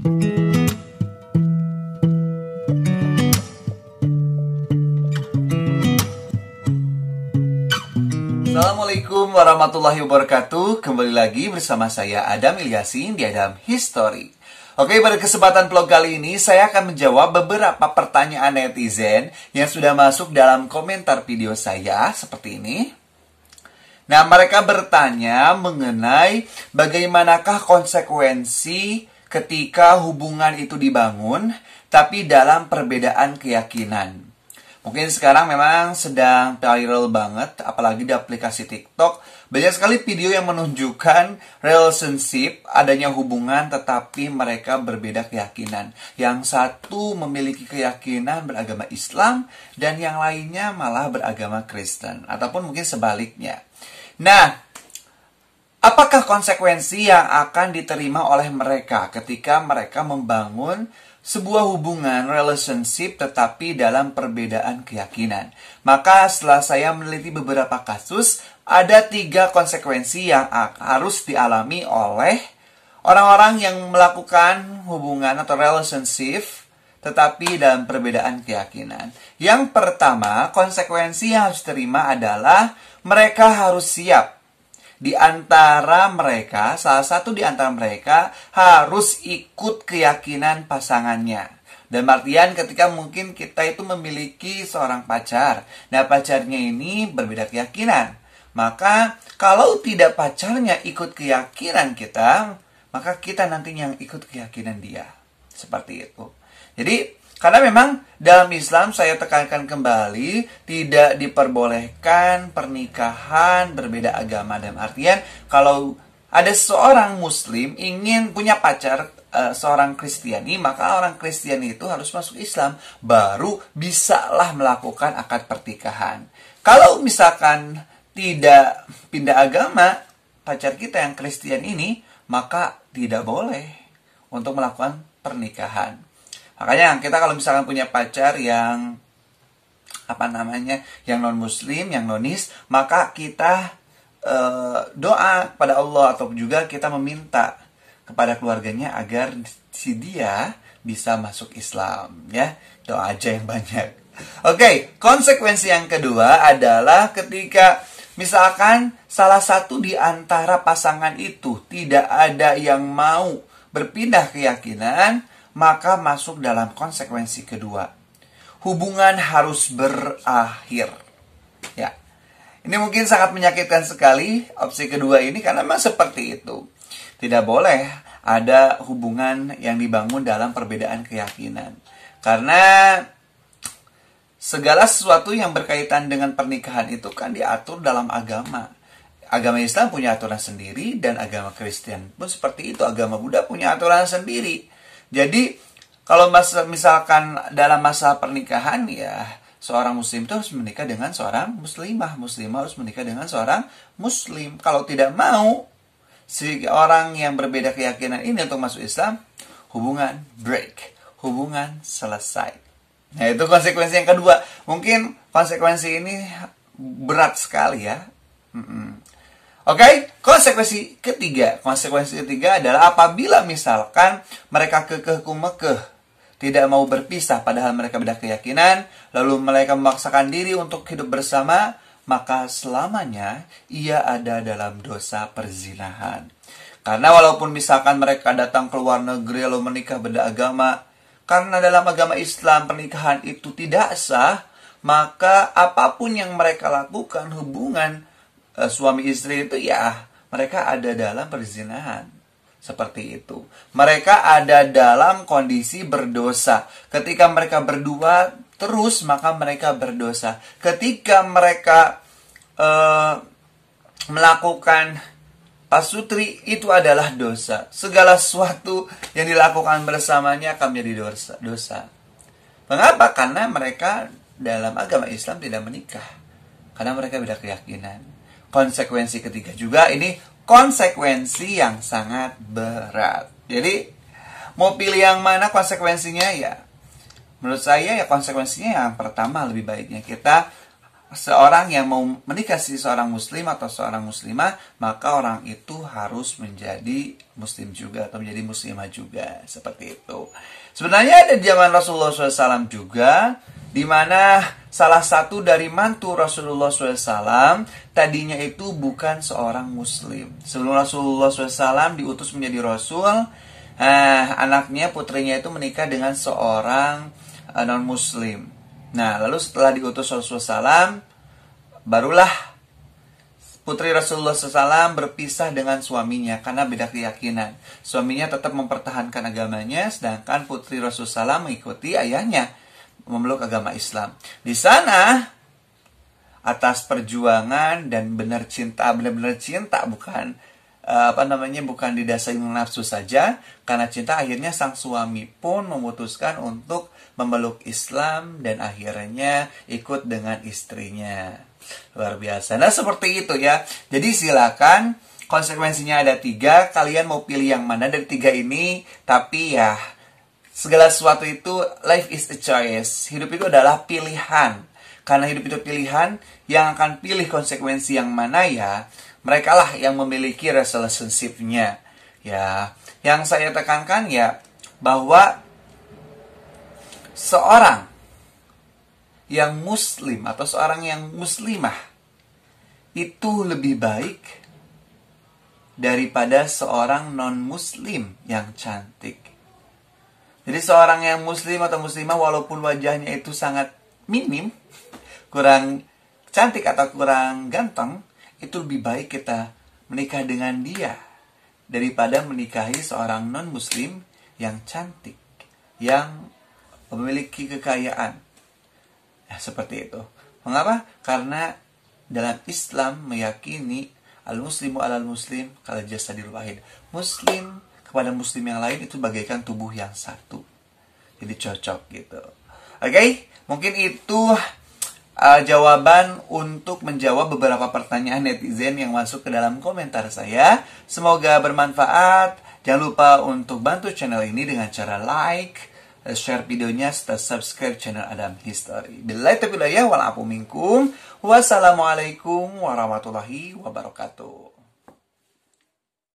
Assalamualaikum warahmatullahi wabarakatuh. Kembali lagi bersama saya Adam Ilyasin di Adam History. Oke, pada kesempatan vlog kali ini saya akan menjawab beberapa pertanyaan netizen yang sudah masuk dalam komentar video saya seperti ini. Nah, mereka bertanya mengenai bagaimanakah konsekuensi ketika hubungan itu dibangun tapi dalam perbedaan keyakinan. Mungkin sekarang memang sedang viral banget, apalagi di aplikasi TikTok. Banyak sekali video yang menunjukkan relationship, adanya hubungan tetapi mereka berbeda keyakinan. Yang satu memiliki keyakinan beragama Islam dan yang lainnya malah beragama Kristen. Ataupun mungkin sebaliknya. Nah, apakah konsekuensi yang akan diterima oleh mereka ketika mereka membangun sebuah hubungan relationship tetapi dalam perbedaan keyakinan? Maka setelah saya meneliti beberapa kasus, ada 3 konsekuensi yang harus dialami oleh orang-orang yang melakukan hubungan atau relationship tetapi dalam perbedaan keyakinan. Yang pertama, konsekuensi yang harus diterima adalah mereka harus siap. Salah satu di antara mereka harus ikut keyakinan pasangannya. Dan artian ketika mungkin kita itu memiliki seorang pacar. Nah, pacarnya ini berbeda keyakinan. Maka kalau tidak pacarnya ikut keyakinan kita, maka kita nantinya yang ikut keyakinan dia. Seperti itu. Jadi, karena memang dalam Islam saya tekankan kembali tidak diperbolehkan pernikahan berbeda agama. Dalam artian kalau ada seorang Muslim ingin punya pacar seorang Kristiani, maka orang Kristiani itu harus masuk Islam. Baru bisalah melakukan akad pernikahan. Kalau misalkan tidak pindah agama, pacar kita yang Kristen ini, maka tidak boleh untuk melakukan pernikahan. Makanya kita kalau misalkan punya pacar yang yang non-muslim, yang nonis, maka kita doa kepada Allah atau juga kita meminta kepada keluarganya agar si dia bisa masuk Islam, ya. Doa aja yang banyak. Oke, konsekuensi yang kedua adalah ketika misalkan salah satu di antara pasangan itu tidak ada yang mau berpindah keyakinan, maka masuk dalam konsekuensi kedua. Hubungan harus berakhir. Ya. Ini mungkin sangat menyakitkan sekali opsi kedua ini karena memang seperti itu. Tidak boleh ada hubungan yang dibangun dalam perbedaan keyakinan. Karena segala sesuatu yang berkaitan dengan pernikahan itu kan diatur dalam agama. Agama Islam punya aturan sendiri dan agama Kristen pun seperti itu. Agama Buddha punya aturan sendiri. Jadi, kalau misalkan dalam masa pernikahan, ya seorang muslim itu harus menikah dengan seorang muslimah. Muslimah harus menikah dengan seorang muslim. Kalau tidak mau, si orang yang berbeda keyakinan ini untuk masuk Islam, hubungan break. Hubungan selesai. Nah, itu konsekuensi yang kedua. Mungkin konsekuensi ini berat sekali ya. Oke, konsekuensi ketiga. Konsekuensi ketiga adalah apabila misalkan mereka kekeh-kumekeh, tidak mau berpisah padahal mereka beda keyakinan, lalu mereka memaksakan diri untuk hidup bersama, maka selamanya ia ada dalam dosa perzinahan. Karena walaupun misalkan mereka datang ke luar negeri lalu menikah beda agama, karena dalam agama Islam pernikahan itu tidak sah, maka apapun yang mereka lakukan hubungan suami istri itu ya mereka ada dalam perzinahan. Seperti itu. Mereka ada dalam kondisi berdosa. Ketika mereka berdua terus maka mereka berdosa. Ketika mereka melakukan pasutri itu adalah dosa. Segala sesuatu yang dilakukan bersamanya akan menjadi dosa. Mengapa? Karena mereka dalam agama Islam tidak menikah. Karena mereka beda keyakinan. Konsekuensi ketiga juga ini konsekuensi yang sangat berat. Jadi mau pilih yang mana konsekuensinya ya? Menurut saya ya konsekuensinya yang pertama lebih baiknya kita seorang yang mau menikah seorang muslim atau seorang muslimah, maka orang itu harus menjadi muslim juga atau menjadi muslimah juga, seperti itu. Sebenarnya ada di zaman Rasulullah SAW juga, di mana salah satu dari mantu Rasulullah SAW tadinya itu bukan seorang muslim. Sebelum Rasulullah SAW diutus menjadi rasul, anaknya, putrinya itu menikah dengan seorang non-muslim. Nah, lalu setelah diutus Rasulullah SAW, barulah putri Rasulullah SAW berpisah dengan suaminya karena beda keyakinan. Suaminya tetap mempertahankan agamanya, sedangkan putri Rasulullah SAW mengikuti ayahnya, memeluk agama Islam. Di sana, atas perjuangan dan benar-benar cinta, bukan didasari nafsu saja, karena cinta akhirnya sang suami pun memutuskan untuk memeluk Islam dan akhirnya ikut dengan istrinya. Luar biasa. Nah, seperti itu ya. Jadi silakan, konsekuensinya ada 3, kalian mau pilih yang mana dari 3 ini. Tapi ya, segala sesuatu itu, life is a choice. Hidup itu adalah pilihan. Karena hidup itu pilihan, yang akan pilih konsekuensi yang mana ya, mereka lah yang memiliki relationship-nya. Ya, yang saya tekankan ya, bahwa seorang yang muslim atau seorang yang muslimah itu lebih baik daripada seorang non-muslim yang cantik. Jadi seorang yang muslim atau muslimah walaupun wajahnya itu sangat minim, kurang cantik atau kurang ganteng, itu lebih baik kita menikah dengan dia daripada menikahi seorang non-muslim yang cantik, yang memiliki kekayaan. Ya, seperti itu. Mengapa? Karena dalam Islam meyakini al-muslimu alal muslim kal jasadil wahid. Muslim kepada muslim yang lain itu bagaikan tubuh yang satu. Jadi cocok gitu. Oke, mungkin itu jawaban untuk menjawab beberapa pertanyaan netizen yang masuk ke dalam komentar saya. Semoga bermanfaat. Jangan lupa untuk bantu channel ini dengan cara like, share videonya, serta subscribe channel Adam History. Billahi taufiq wal afu minkum. Wassalamualaikum warahmatullahi wabarakatuh.